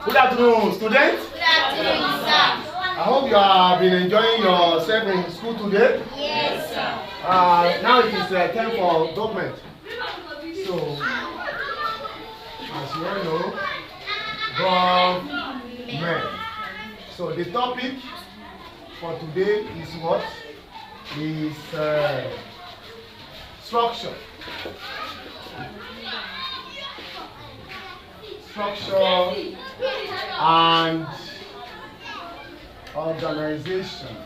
Good afternoon, students. Good afternoon, sir. I hope you have been enjoying yourself in school today. Yes, sir. Now it is time for government. So, as you all know, government. So the topic for today is what? Is structure. Structure and organization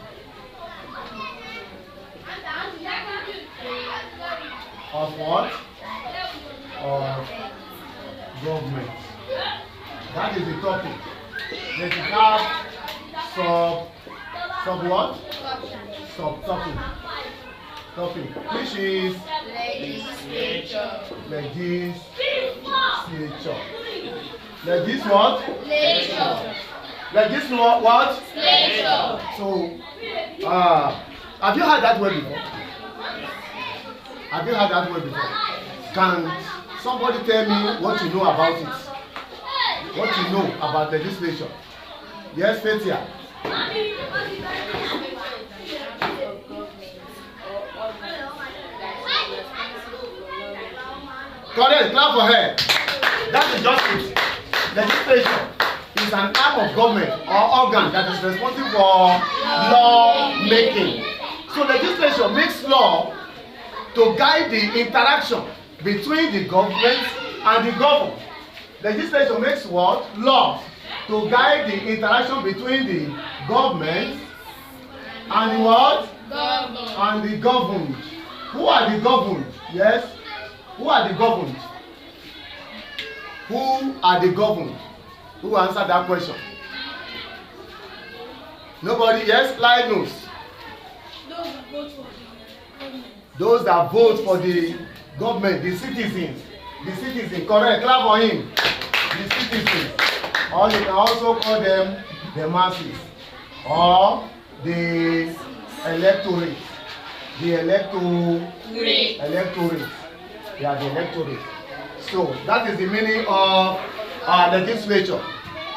of what? Of government. That is the topic. Then you have sub what? Subtopic. Topic, which is Legislature. Legislature. Legis what? Legislature. Legis what? Legislature. So, have you heard that word before? Have you heard that word before? Can somebody tell me what you know about it? What you know about legislation? Yes, Fetia. Correct, clap for her. That is just it. Legislation is an arm of government or organ that is responsible for law making. So legislation makes law to guide the interaction between the government and the governed. Legislation makes what? Law to guide the interaction between the government and the what? Government. And the governed. Who are the governed? Yes? Who are the governed? Who are the governed? Who answered that question? Nobody? Yes? Live news. Those that vote for the government, the citizens. The citizens, correct, clap for him. The citizens. Or you can also call them the masses. Or the electorate. The electorate. They are the electorate. So that is the meaning of legislature.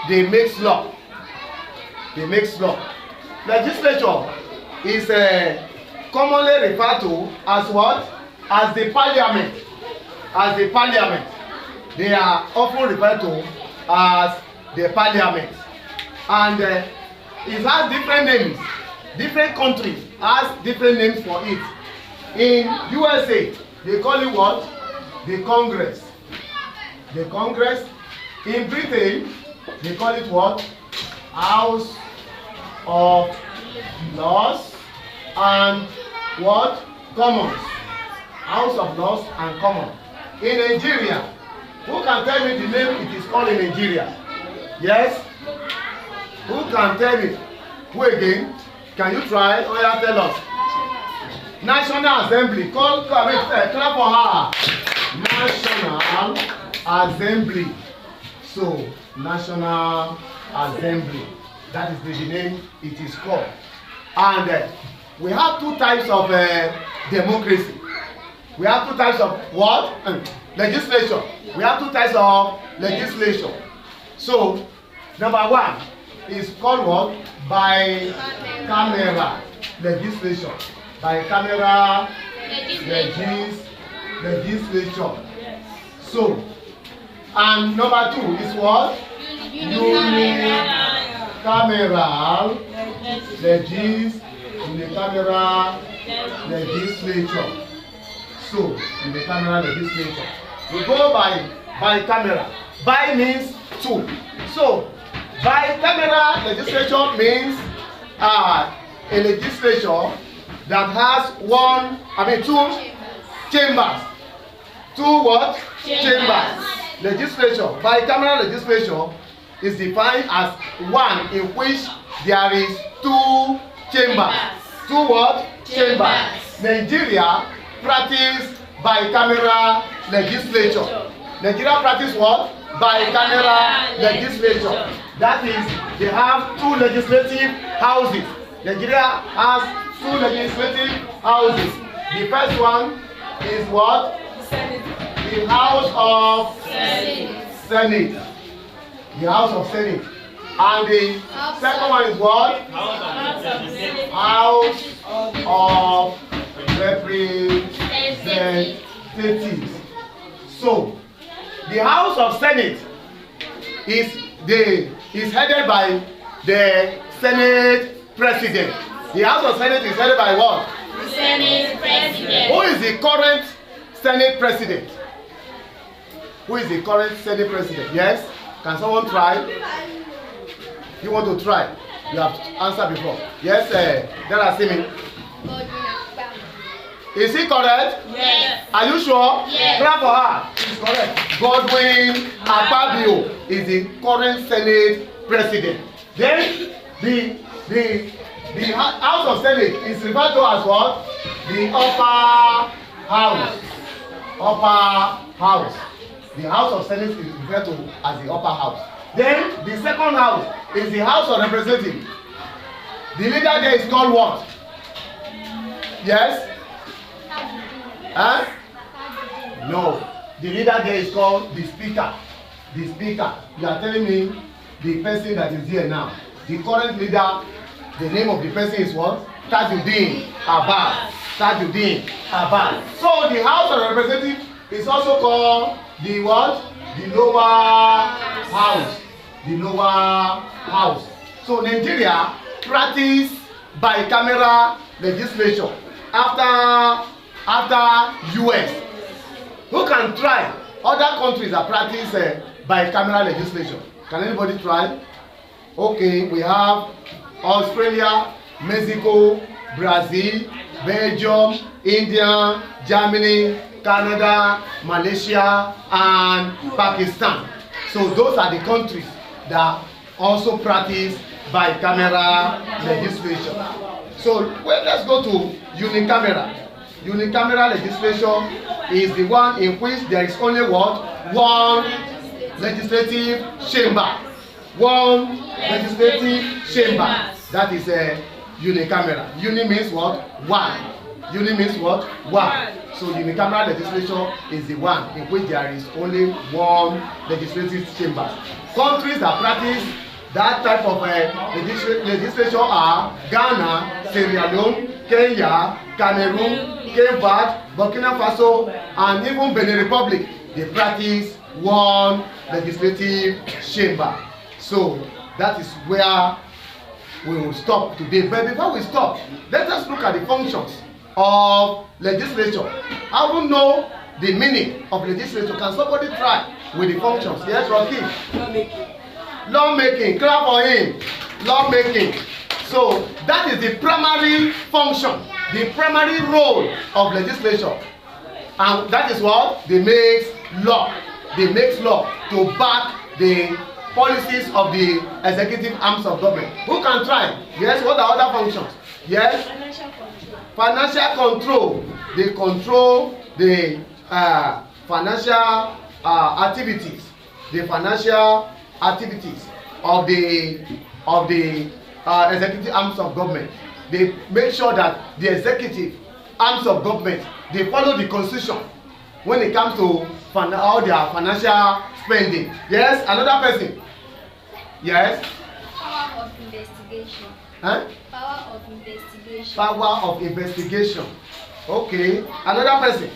They make law. They make law. Legislature is commonly referred to as what? As the parliament. As the parliament. They are often referred to as the parliament. And it has different names. Different countries has different names for it. In USA, they call it what? The Congress. The Congress. In Britain, they call it what? House of Lords and what? Commons. House of Lords and Commons. In Nigeria, who can tell me the name it is called in Nigeria? Yes? Who can tell me? Who again? Can you try? Oh yeah, tell us. National Assembly. Clap for her. National Assembly. So, National Assembly. That is the name it is called. And we have two types of democracy. We have two types of what? Legislation. We have two types of legislation. So, number one is called what? Bicameral legislation. Bicameral legislation. So, and number two is what? Unicameral legislature. So, unicameral legislature. We go by bicameral. Bi means two. So, bicameral legislature means a legislature that has two chambers. Two what? Chambers. Legislature. Bicameral legislature is defined as one in which there is two chambers. Two what? Chambers. Nigeria practice bicameral legislature. Nigeria practice what? Bicameral legislature. That is, they have two legislative houses. Nigeria has two legislative houses. The first one is what? The House of Senate. The House of Senate. And the second one is what? House of Representatives. So, the House of Senate is headed by the Senate President. The House of Senate is headed by what? The Senate President. Who is the current Senate President? Who is the current Senate President? Yes? Can someone try? You want to try? You have answered before. Yes, Rdlc. Is he correct? Yes. Are you sure? Yes. Clap for her. She's correct. Godwin Akpabio is the current Senate President. Then the House of Senate is referred to as what? The Upper House. Upper House. The House of Senate is referred to as the Upper House. Then the second house is the House of Representatives. The leader there is called what? Yes? Huh? No. The leader there is called the Speaker. The Speaker. You are telling me the person that is here now. The current leader, the name of the person is what? Tajuddin Abbas. Tajuddin Abbas. So the House of Representatives is also called the what? The lower house. The lower house. So Nigeria practice bicameral legislation after US. Who can try? Other countries that practice bicameral legislation. Can anybody try? Okay, we have Australia, Mexico, Brazil, Belgium, India, Germany, Canada, Malaysia, and Pakistan. So those are the countries that also practice bicameral legislation. So let's go to unicameral. Unicameral legislation is the one in which there is only what? One legislative chamber. One legislative chamber. That is a unicameral. Uni means what? One. Uni means what? One. So unicameral legislation is the one in which there is only one legislative chamber. Countries that practice that type of legislation are Ghana, Sierra Leone, Kenya, Cameroon, Cape Verde, Burkina Faso, and even Benin Republic. They practice one legislative chamber. So that is where we will stop today. But before we stop, let us look at the functions of legislature. I don't know the meaning of legislature. Can somebody try with the functions? Yes, Rocky. Lawmaking. Clap for him. Lawmaking. So that is the primary function, the primary role of legislature. And that is what they make law. They make law to back the policies of the executive arms of government. Who can try? Yes, what are other functions? Yes? Financial control. They control the financial activities. The financial activities of the executive arms of government. They make sure that the executive arms of government, they follow the constitution when it comes to all their financial spending. Yes, another person. Yes. Power of investigation. Huh? Power of investigation. Power of investigation. Okay. Another person.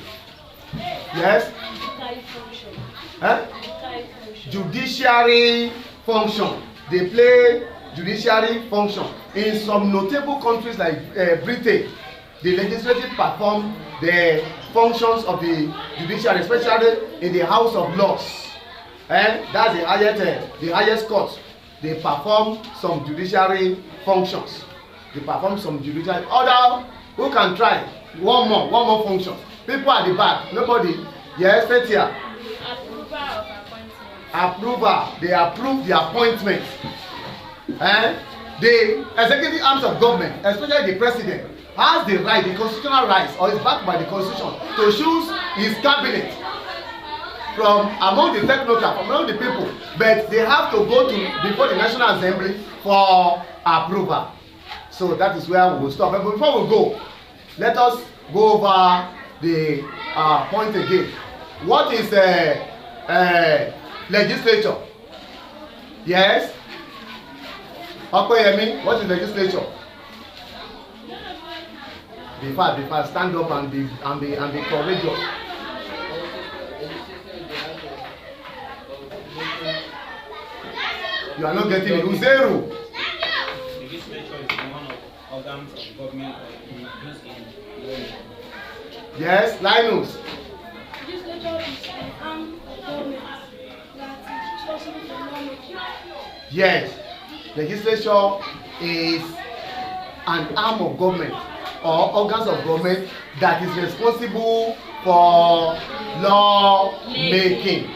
Yes. Judiciary function. Huh? Judiciary function. Judiciary function. They play judiciary function. In some notable countries like Britain, the legislative perform the functions of the judiciary, especially in the House of Lords. That's the highest court. They perform some judiciary functions. They perform some judiciary. Other who can try one more function. People at the back. Nobody. Yes, sit here. Approval of appointment. Approval. They approve the appointment. The executive arms of government, especially the president, has the right, the constitutional rights, or is backed by the constitution to choose his cabinet from among the technocrats, from among the people, but they have to go to before the National Assembly for approval. So that is where we will stop. But before we go, let us go over the point again. What is legislature? Yes. Okoyemi, what is legislature? Be fast, stand up and be courageous. You are not getting it. Uzeru. Legislature is one of organs of government used in law. Yes, Linus. Legislature is an arm of government that is responsible for lawmaking. Yes, legislature is an arm of government or organs of government that is responsible for law making.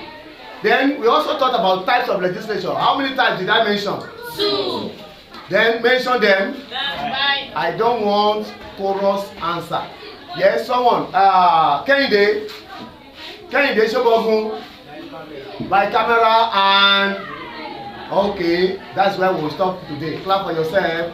Then we also talked about types of legislature. How many types did I mention? 2. Then mention them. Right. I don't want chorus answer. Yes, someone. Kehinde Shobogun. By camera and okay, that's where we'll stop today. Clap for yourself.